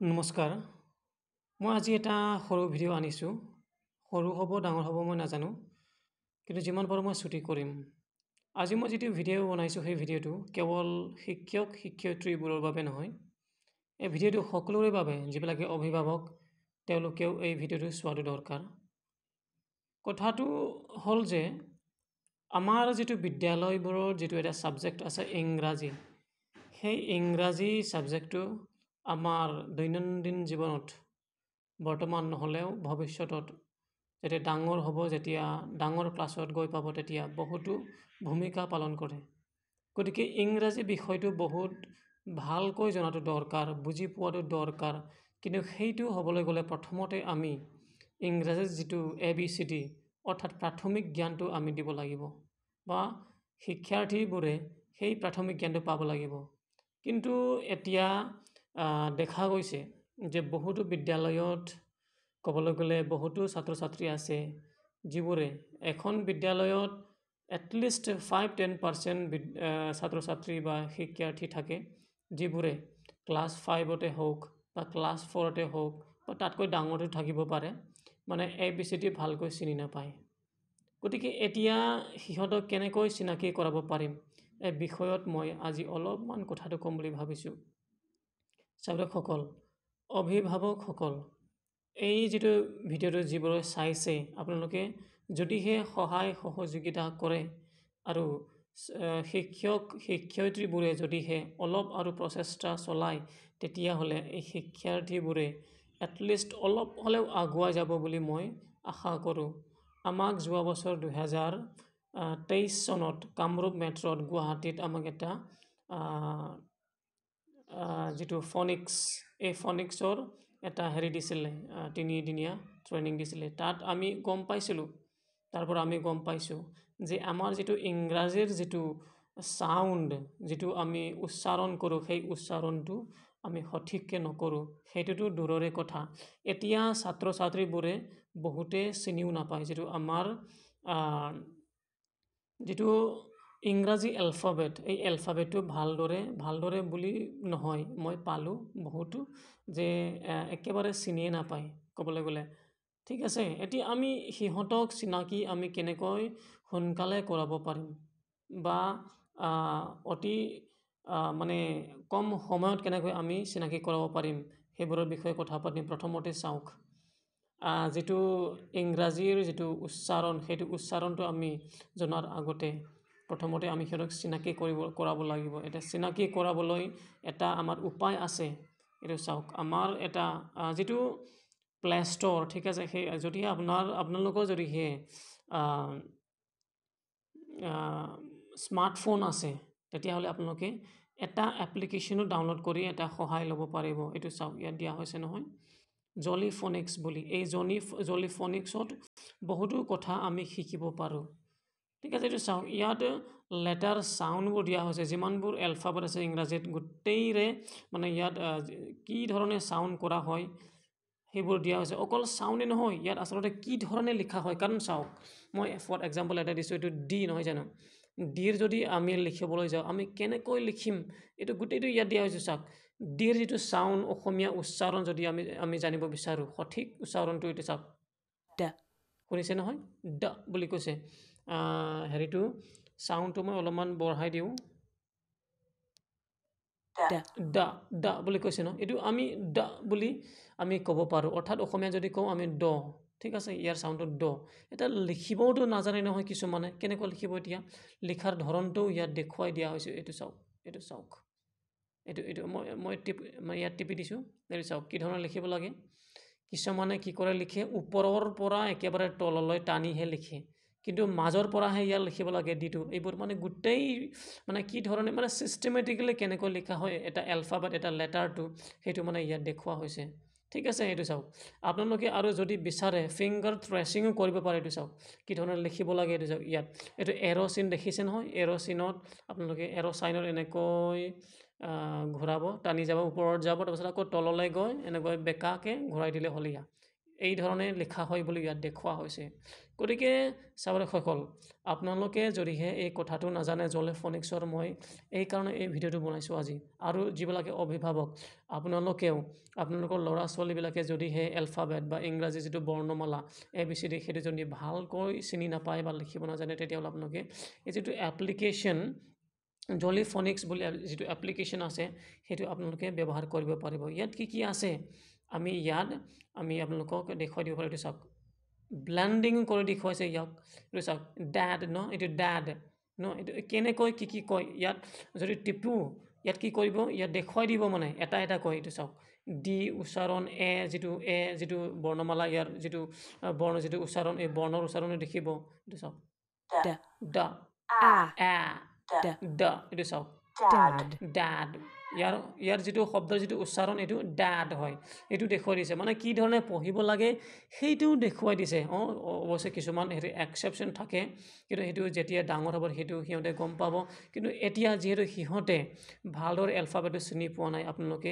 নমস্কাৰ। মই আজি এটা সৰু ভিডিঅ' আনিছোঁ। সৰু হ'ব ডাঙৰ হ'ব মই নাজানো, কিন্তু যিমান পাৰোঁ মই ছুটি কৰিম। আজি মই যিটো ভিডিঅ' বনাইছোঁ সেই ভিডিঅ'টো কেৱল শিক্ষক শিক্ষয়িত্ৰীবোৰৰ বাবে নহয়। এই ভিডিঅ'টো সকলোৰে বাবে, যিবিলাকে অভিভাৱক তেওঁলোকেও এই ভিডিঅ'টো চোৱাটো দৰকাৰ। কথাটো হ'ল যে আমাৰ যিটো বিদ্যালয়বোৰৰ যিটো এটা ছাবজেক্ট আছে ইংৰাজী, সেই ইংৰাজী ছাবজেক্টটো আমাৰ দৈনন্দিন জীৱনত বৰ্তমান নহ'লেও ভৱিষ্যতত যেতিয়া ডাঙৰ হ'ব, যেতিয়া ডাঙৰ ক্লাছত গৈ পাব, তেতিয়া বহুতো ভূমিকা পালন কৰে। গতিকে ইংৰাজী বিষয়টো বহুত ভালকৈ জনাটো দৰকাৰ, বুজি পোৱাটো দৰকাৰ। কিন্তু সেইটো হ'বলৈ গ'লে প্ৰথমতে আমি ইংৰাজীৰ যিটো ABCD অৰ্থাৎ প্ৰাথমিক জ্ঞানটো আমি দিব লাগিব, বা শিক্ষাৰ্থীবোৰে সেই প্ৰাথমিক জ্ঞানটো পাব লাগিব। কিন্তু এতিয়া দেখা গৈছে যে বহুতো বিদ্যালয়ত ক'বলৈ গ'লে বহুতো ছাত্ৰ ছাত্ৰী আছে যিবোৰে এখন বিদ্যালয়ত এটলিষ্ট 5-10% ছাত্ৰ ছাত্ৰী বা শিক্ষাৰ্থী থাকে, যিবোৰে ক্লাছ 5তে হওক বা ক্লাছ 4তে হওক বা তাতকৈ ডাঙৰো থাকিব পাৰে, মানে ABCD ভালকৈ চিনি নাপায়। গতিকে এতিয়া সিহঁতক কেনেকৈ চিনাকি কৰাব পাৰিম, এই বিষয়ত মই আজি অলপমান কথাটো ক'ম বুলি ভাবিছোঁ। ছাত্ৰসকল, অভিভাৱকসকল, এই যিটো ভিডিঅ'টো যিবোৰে চাইছে, আপোনালোকে যদিহে সহায় সহযোগিতা কৰে আৰু শিক্ষক শিক্ষয়িত্ৰীবোৰে যদিহে অলপ আৰু প্ৰচেষ্টা চলায়, তেতিয়াহ'লে এই শিক্ষাৰ্থীবোৰে এটলিষ্ট অলপ হ'লেও আগুৱাই যাব বুলি মই আশা কৰোঁ। আমাক যোৱা বছৰ 2023 চনত কামৰূপ মেট্ৰত গুৱাহাটীত আমাক এটা যিটো ফনিক্স, এই ফনিক্সৰ এটা দিছিলে, 3দিনীয়া ট্ৰেইনিং দিছিলে। তাত আমি গম পাইছিলোঁ, তাৰ পৰা আমি গম পাইছোঁ যে আমাৰ যিটো ইংৰাজীৰ যিটো চাউণ্ড, যিটো আমি উচ্চাৰণ কৰোঁ, সেই উচ্চাৰণটো আমি সঠিককৈ নকৰোঁ। সেইটোতো দূৰৰে কথা, এতিয়া ছাত্ৰ ছাত্ৰীবোৰে বহুতে চিনিও নাপায় যিটো আমাৰ যিটো ইংৰাজী এলফাবেট, এই এলফাবেটটো ভালদৰে বুলি নহয়, মই পালোঁ বহুতো যে একেবাৰে চিনিয়ে নাপায় ক'বলৈ গ'লে। ঠিক আছে, এতিয়া আমি সিহঁতক চিনাকি আমি কেনেকৈ সোনকালে কৰাব পাৰিম, বা অতি মানে কম সময়ত কেনেকৈ আমি চিনাকি কৰাব পাৰিম, সেইবোৰৰ বিষয়ে কথা পাতিম। প্ৰথমতে চাওক, যিটো ইংৰাজীৰ যিটো উচ্চাৰণ, সেইটো উচ্চাৰণটো আমি জনাৰ আগতে প্ৰথমতে আমি সিহঁতক চিনাকি কৰাব লাগিব। এটা চিনাকি কৰাবলৈ এটা আমাৰ উপায় আছে। এইটো চাওক, আমাৰ এটা যিটো প্লে ষ্ট'ৰ, ঠিক আছে, সেই যদিহে আপোনালোকৰ যদিহে স্মাৰ্টফোন আছে, তেতিয়াহ'লে আপোনালোকে এটা এপ্লিকেশ্যনো ডাউনলোড কৰি এটা সহায় ল'ব পাৰিব। এইটো চাওক, ইয়াত দিয়া হৈছে নহয়, জলি ফনিক্স বুলি। এই জলি ফনিক্সত বহুতো কথা আমি শিকিব পাৰোঁ। ঠিক আছে, এইটো চাওক, ইয়াত লেটাৰ চাউণ্ডবোৰ দিয়া হৈছে, যিমানবোৰ এলফাবেট আছে ইংৰাজীত গোটেইৰে, মানে ইয়াত কি ধৰণে চাউণ্ড কৰা হয় সেইবোৰ দিয়া হৈছে। অকল চাউণ্ডে নহয়, ইয়াত আচলতে কি ধৰণে লিখা হয়। কাৰণ চাওক, মই ফৰ এক্সাম্পল এটা দিছোঁ, এইটো ডি নহয় জানো, ডিৰ যদি আমি লিখিবলৈ যাওঁ, আমি কেনেকৈ লিখিম, এইটো গোটেইটো ইয়াত দিয়া হৈছে। চাওক, ডিৰ যিটো চাউণ্ড, অসমীয়া উচ্চাৰণ যদি আমি জানিব বিচাৰোঁ, সঠিক উচ্চাৰণটো এইটো চাওক, ডা, শুনিছে নহয়, ডা বুলি কৈছে। হেৰিটো চাউণ্ডটো মই অলপমান বঢ়াই দিওঁ, ডা ডা বুলি কৈছে ন, এইটো আমি ডা বুলি আমি ক'ব পাৰোঁ। অৰ্থাৎ অসমীয়া যদি কওঁ আমি ড, ঠিক আছে, ইয়াৰ চাউণ্ডটো ড। এটা লিখিবওতো নাজানে নহয় কিছুমানে, কেনেকৈ লিখিব, এতিয়া লিখাৰ ধৰণটোও ইয়াত দেখুৱাই দিয়া হৈছে। এইটো চাওক, এইটো চাওক, এইটো মই ইয়াত টিপি দিছোঁ। এইটো চাওক কি ধৰণে লিখিব লাগে। কিছুমানে কি কৰে, লিখে ওপৰৰ পৰা একেবাৰে তললৈ টানিহে লিখে, কিন্তু মাজৰ পৰাহে ইয়াত লিখিব লাগে ডিটো। এইবোৰ মানে গোটেই মানে কি ধৰণে, মানে ছিষ্টেমেটিকেলি কেনেকৈ লিখা হয় এটা এলফাবেট, এটা লেটাৰটো, সেইটো মানে ইয়াত দেখুওৱা হৈছে। ঠিক আছে, এইটো চাওক, আপোনালোকে আৰু যদি বিচাৰে ফিংগাৰ ট্ৰেচিঙো কৰিব পাৰে। এইটো চাওক কি ধৰণে লিখিব লাগে। এইটো চাওক, ইয়াত এইটো এৰ' চিন দেখিছে নহয়, এৰ' চিনত আপোনালোকে এৰ' চাইনত এনেকৈ ঘূৰাব, টানি যাব, ওপৰত যাব, তাৰপিছত আকৌ তললৈ গৈ এনেকৈ বেকাকৈ ঘূৰাই দিলে হ'ল। এই ধৰণে লিখা হয় বুলি ইয়াত দেখুওৱা হৈছে গতিকে চাবসকল আপোনালোকে যদিহে এই কথাটো নাজানে জলে ফনিক্সৰ মই এই কাৰণে এই ভিডিঅ'টো বনাইছোঁ আজি আৰু যিবিলাকে অভিভাৱক আপোনালোকেও আপোনালোকৰ ল'ৰা ছোৱালীবিলাকে যদিহে এলফাবেট বা ইংৰাজী যিটো বৰ্ণমালা ABCD সেইটো যদি ভালকৈ চিনি নাপায় বা লিখিব নাজানে তেতিয়াহ'লে আপোনালোকে এই যিটো এপ্লিকেশ্যন জলি ফনিক্স বুলি যিটো এপ্লিকেশ্যন আছে সেইটো আপোনালোকে ব্যৱহাৰ কৰিব পাৰিব ইয়াত কি আছে আমি আপোনালোকক দেখুৱাই দিব পাৰোঁ এইটো চাওক ব্লেন্ডিং কৰি দেখুৱাইছে ইয়াক এইটো চাওক ড্যাড ন এইটো ড্যাড ন এইটো কেনেকৈ কি কয় ইয়াত যদি টিপু ইয়াত কি কৰিব ইয়াত দেখুৱাই দিব মানে এটা কয় এইটো চাওক ডি উচ্চাৰণ এ যিটো বৰ্ণমালা ইয়াৰ যিটো বৰ্ণ যিটো উচ্চাৰণ এই বৰ্ণৰ উচ্চাৰণে দেখিব এইটো চাওক ড আ ড এইটো চাওক ড্যাড ইয়াৰ যিটো শব্দৰ যিটো উচ্চাৰণ এইটো ড্যাড হয় এইটো দেখুৱাই দিছে মানে কি ধৰণে পঢ়িব লাগে সেইটোও দেখুৱাই দিছে অৱশ্যে কিছুমান হেৰি এক্সেপশ্যন থাকে কিন্তু সেইটো যেতিয়া ডাঙৰ হ'ব সেইটো সিহঁতে গম পাব কিন্তু এতিয়া যিহেতু সিহঁতে ভালদৰে এলফাবেটটো চিনি পোৱা নাই আপোনালোকে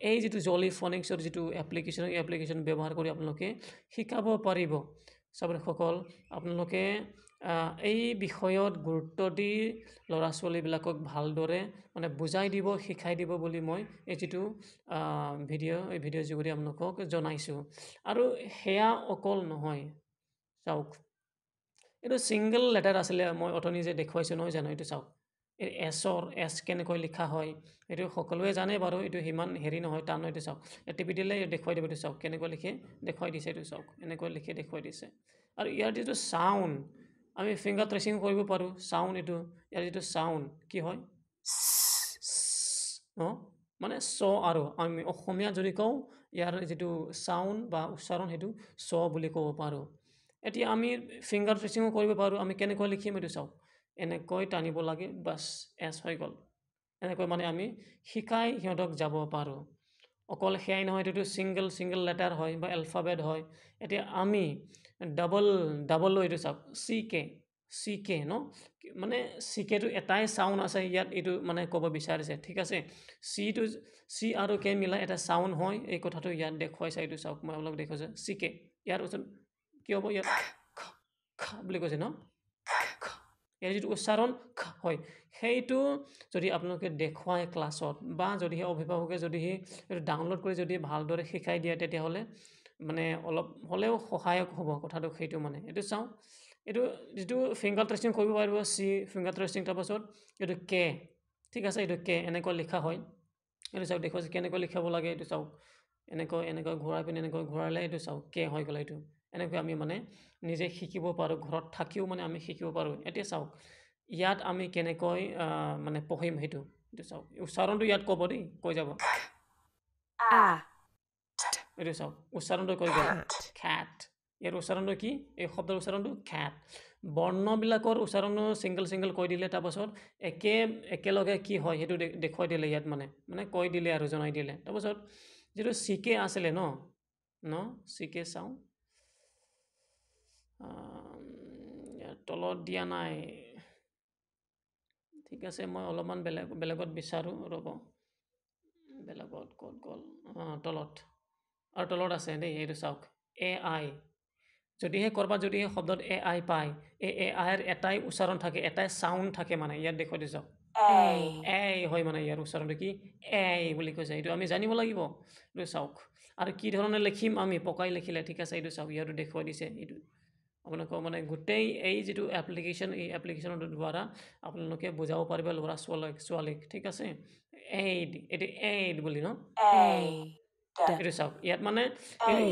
এই যিটো জলি ফনিক্সৰ যিটো এপ্লিকেশ্যন ব্যৱহাৰ কৰি আপোনালোকে শিকাব পাৰিব চাবসকল আপোনালোকে এই বিষয়ত গুৰুত্ব দি ল'ৰা ছোৱালীবিলাকক ভালদৰে মানে বুজাই দিব শিকাই দিব বুলি মই এই যিটো এই ভিডিঅ'ৰ যোগেদি আপোনালোকক জনাইছোঁ আৰু সেয়া অকল নহয় চাওক এইটো ছিংগল লেটাৰ আছিলে মই অথনি যে দেখুৱাইছোঁ নহয় জানো এইটো চাওক এই এছ কেনেকৈ লিখা হয় এইটো সকলোৱে জানে বাৰু এইটো সিমান হেৰি নহয় টান এইটো চাওক টিপি দিলে দেখুৱাই দিব এইটো চাওক কেনেকৈ লিখে দেখুৱাই দিছে এইটো চাওক এনেকৈ লিখে দেখুৱাই দিছে আৰু ইয়াৰ যিটো চাউণ্ড আমি ফিংগাৰ ট্ৰেচিং কৰিব পাৰোঁ চাউণ্ড এইটো ইয়াৰ যিটো চাউণ্ড কি হয় মানে চ আৰু আমি অসমীয়া যদি কওঁ ইয়াৰ যিটো চাউণ্ড বা উচ্চাৰণ সেইটো চ বুলি ক'ব পাৰোঁ এতিয়া আমি ফিংগাৰ ট্ৰেচিঙো কৰিব পাৰোঁ আমি কেনেকৈ লিখিম এইটো চাওক এনেকৈ টানিব লাগে বাছ এছ হৈ গ'ল এনেকৈ মানে আমি শিকাই সিহঁতক যাব পাৰোঁ অকল সেয়াই নহয় এইটো ছিংগল লেটাৰ হয় বা এলফাবেট হয় এতিয়া আমি ডাবল এইটো চাওক চি কে ন মানে চি কেটো এটাই চাউণ্ড আছে ইয়াত এইটো মানে ক'ব বিচাৰিছে ঠিক আছে চি আৰু কে মিলাই এটা চাউণ্ড হয় এই কথাটো ইয়াত দেখুৱাইছে এইটো চাওক মই আপোনালোক দেখুৱাইছোঁ চি কে ইয়াৰ ওচৰত কি হ'ব ইয়াত বুলি কৈছে ন ইয়াৰ যিটো উচ্চাৰণ হয় সেইটো যদি আপোনালোকে দেখুৱায় ক্লাছত বা যদিহে অভিভাৱকে যদিহে এইটো ডাউনলোড কৰি যদি ভালদৰে শিকাই দিয়ে তেতিয়াহ'লে মানে অলপ হ'লেও সহায়ক হ'ব কথাটো সেইটো মানে এইটো চাওঁ এইটো যিটো ফিংগাৰ ট্ৰেচিং কৰিব পাৰিব চি ফিংগাৰ ট্ৰেচিং তাৰপাছত এইটো কে ঠিক আছে এইটো কে এনেকৈ লিখা হয় এইটো চাওক দেখুৱাইছে কেনেকৈ লিখাব লাগে এইটো চাওক এনেকৈ ঘূৰাই পিনে এনেকৈ ঘূৰালে এইটো চাওক কে হৈ গ'ল এইটো এনেকৈ আমি মানে নিজে শিকিব পাৰোঁ ঘৰত থাকিও মানে আমি শিকিব পাৰোঁ এতিয়া চাওক ইয়াত আমি কেনেকৈ মানে পঢ়িম সেইটো চাওক উচ্চাৰণটো ইয়াত ক'ব দেই কৈ যাব এইটো চাওক উচ্চাৰণটো কৈ গ'ল খ্যাট ইয়াৰ উচ্চাৰণটো কি এই শব্দৰ উচ্চাৰণটো খ্যাট বৰ্ণবিলাকৰ উচ্চাৰণো ছিংগল কৈ দিলে তাৰপাছত একেলগে কি হয় সেইটো দেখুৱাই দিলে ইয়াত মানে কৈ দিলে আৰু জনাই দিলে তাৰপাছত যিটো চিকে আছিলে ন চিকে চাওঁ তলত দিয়া নাই ঠিক আছে মই অলপমান বেলেগত বিচাৰোঁ ৰ'ব বেলেগত ক'ত গ'ল তলত আৰু তলত আছে দেই এইটো চাওক AI যদিহে ক'ৰবাত যদিহে শব্দত AI পায় এই AIৰ এটাই উচ্চাৰণ থাকে এটাই চাউণ্ড থাকে মানে ইয়াত দেখুৱাই দিছোঁ হয় মানে ইয়াৰ উচ্চাৰণটো কি বুলি কৈছে এইটো আমি জানিব লাগিব এইটো চাওক আৰু কি ধৰণে লিখিম আমি পকাই লিখিলে ঠিক আছে এইটো চাওক ইয়াতো দেখুৱাই দিছে এইটো আপোনালোকক মানে গোটেই এই যিটো এই এপ্লিকেশ্যনৰ দ্বাৰা আপোনালোকে বুজাব পাৰিব ল'ৰা ছোৱালীক ঠিক আছে এইটো বুলি ন এইটো চাওক ইয়াত মানে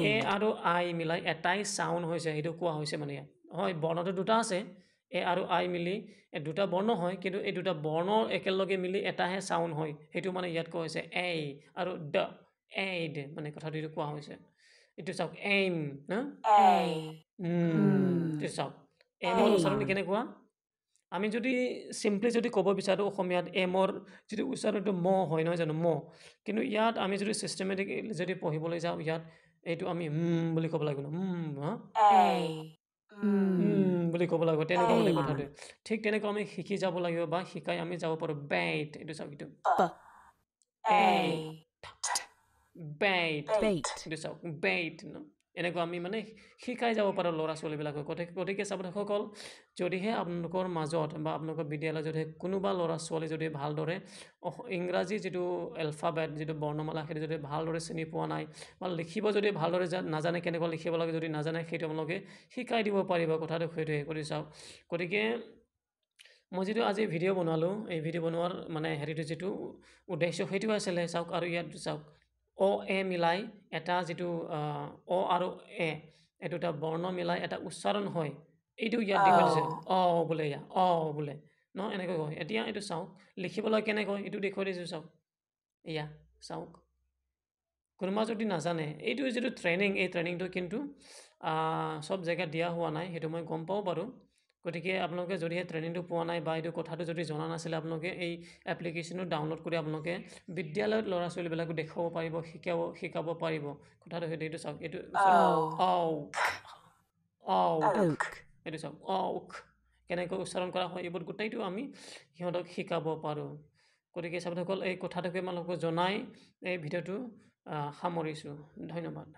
এ আৰু আই মিলাই এটাই চাউণ্ড হৈছে সেইটো কোৱা হৈছে মানে ইয়াত হয় বৰ্ণটো দুটা আছে এ আৰু আই মিলি দুটা বৰ্ণ হয় কিন্তু এই দুটা বৰ্ণ একেলগে মিলি এটাহে চাউণ্ড হয় সেইটো মানে ইয়াত কোৱা হৈছে আৰু এইড মানে কথাটো এইটো কোৱা হৈছে এইটো চাওক এইম ন এইটো চাওক এমৰ উচ্চাৰণটো কেনেকুৱা আমি যদি চিম্পলি যদি ক'ব বিচাৰোঁ অসমীয়াত এমৰ যিটো উচ্চাৰণটো ম হয় নহয় জানো ম কিন্তু ইয়াত আমি যদি চিষ্টেমেটিক যদি পঢ়িবলৈ যাওঁ ইয়াত এইটো আমি বুলি ক'ব লাগিব বুলি ক'ব লাগিব তেনেকুৱা মানে কথাটো ঠিক তেনেকুৱা আমি শিকি যাব লাগিব বা শিকাই আমি যাব পাৰোঁ বেইট এইটো চাওক এইটো এইটো চাওক বেইট ন এনেকুৱা আমি মানে শিকাই যাব পাৰোঁ ল'ৰা ছোৱালীবিলাকক। গতিকে ছাত্ৰ-ছাত্ৰীসকল, যদিহে আপোনালোকৰ মাজত বা আপোনালোকৰ বিদ্যালয়ত যদি কোনোবা ল'ৰা ছোৱালী যদি ভালদৰে ইংৰাজী যিটো এলফাবেট, যিটো বৰ্ণমালা, সেইটো যদি ভালদৰে চিনি পোৱা নাই বা লিখিব যদি ভালদৰে নাজানে, কেনেকুৱা লিখিব লাগে যদি নাজানে, সেইটো আপোনালোকে শিকাই দিব পাৰিব। কথাটো সেইটোৱে কৰি চাওক। গতিকে মই যিটো আজি ভিডিঅ' বনালোঁ, এই ভিডিঅ' বনোৱাৰ মানে হেৰিটো যিটো উদ্দেশ্য সেইটো আছিলে। চাওক, আৰু ইয়াত চাওক, অ এ মিলাই এটা যিটো অ আৰু এ, এই দুটা বৰ্ণ মিলাই এটা উচ্চাৰণ হয়, এইটো ইয়াত দেখুৱাই দিছে। বোলে ইয়াত বোলে ন, এনেকৈ কয়। এতিয়া এইটো চাওক, লিখিবলৈ কেনেকৈ এইটো দেখুৱাই দিছোঁ। চাওক, এয়া চাওক, কোনোবা যদি নাজানে, এইটো যিটো ট্ৰেইনিং, এই ট্ৰেইনিংটো কিন্তু চব জেগাত দিয়া হোৱা নাই, সেইটো মই গম পাওঁ বাৰু। গতিকে আপোনালোকে যদিহে ট্ৰেইনিংটো পোৱা নাই বা এইটো কথাটো যদি জনা নাছিলে, আপোনালোকে এই এপ্লিকেশ্যনটো ডাউনলোড কৰি আপোনালোকে বিদ্যালয়ত ল'ৰা ছোৱালীবিলাকক দেখুৱাব পাৰিব, শিকাব পাৰিব। কথাটো সেইটো। এইটো চাওক, এইটো এইটো চাওক, কেনেকৈ উচ্চাৰণ কৰা হয়, এইবোৰ গোটেইটো আমি সিহঁতক শিকাব পাৰোঁ। গতিকে ছাত্ৰসকল, এই কথাটোকে আপোনালোকক জনাই এই ভিডিঅ'টো সামৰিছোঁ। ধন্যবাদ।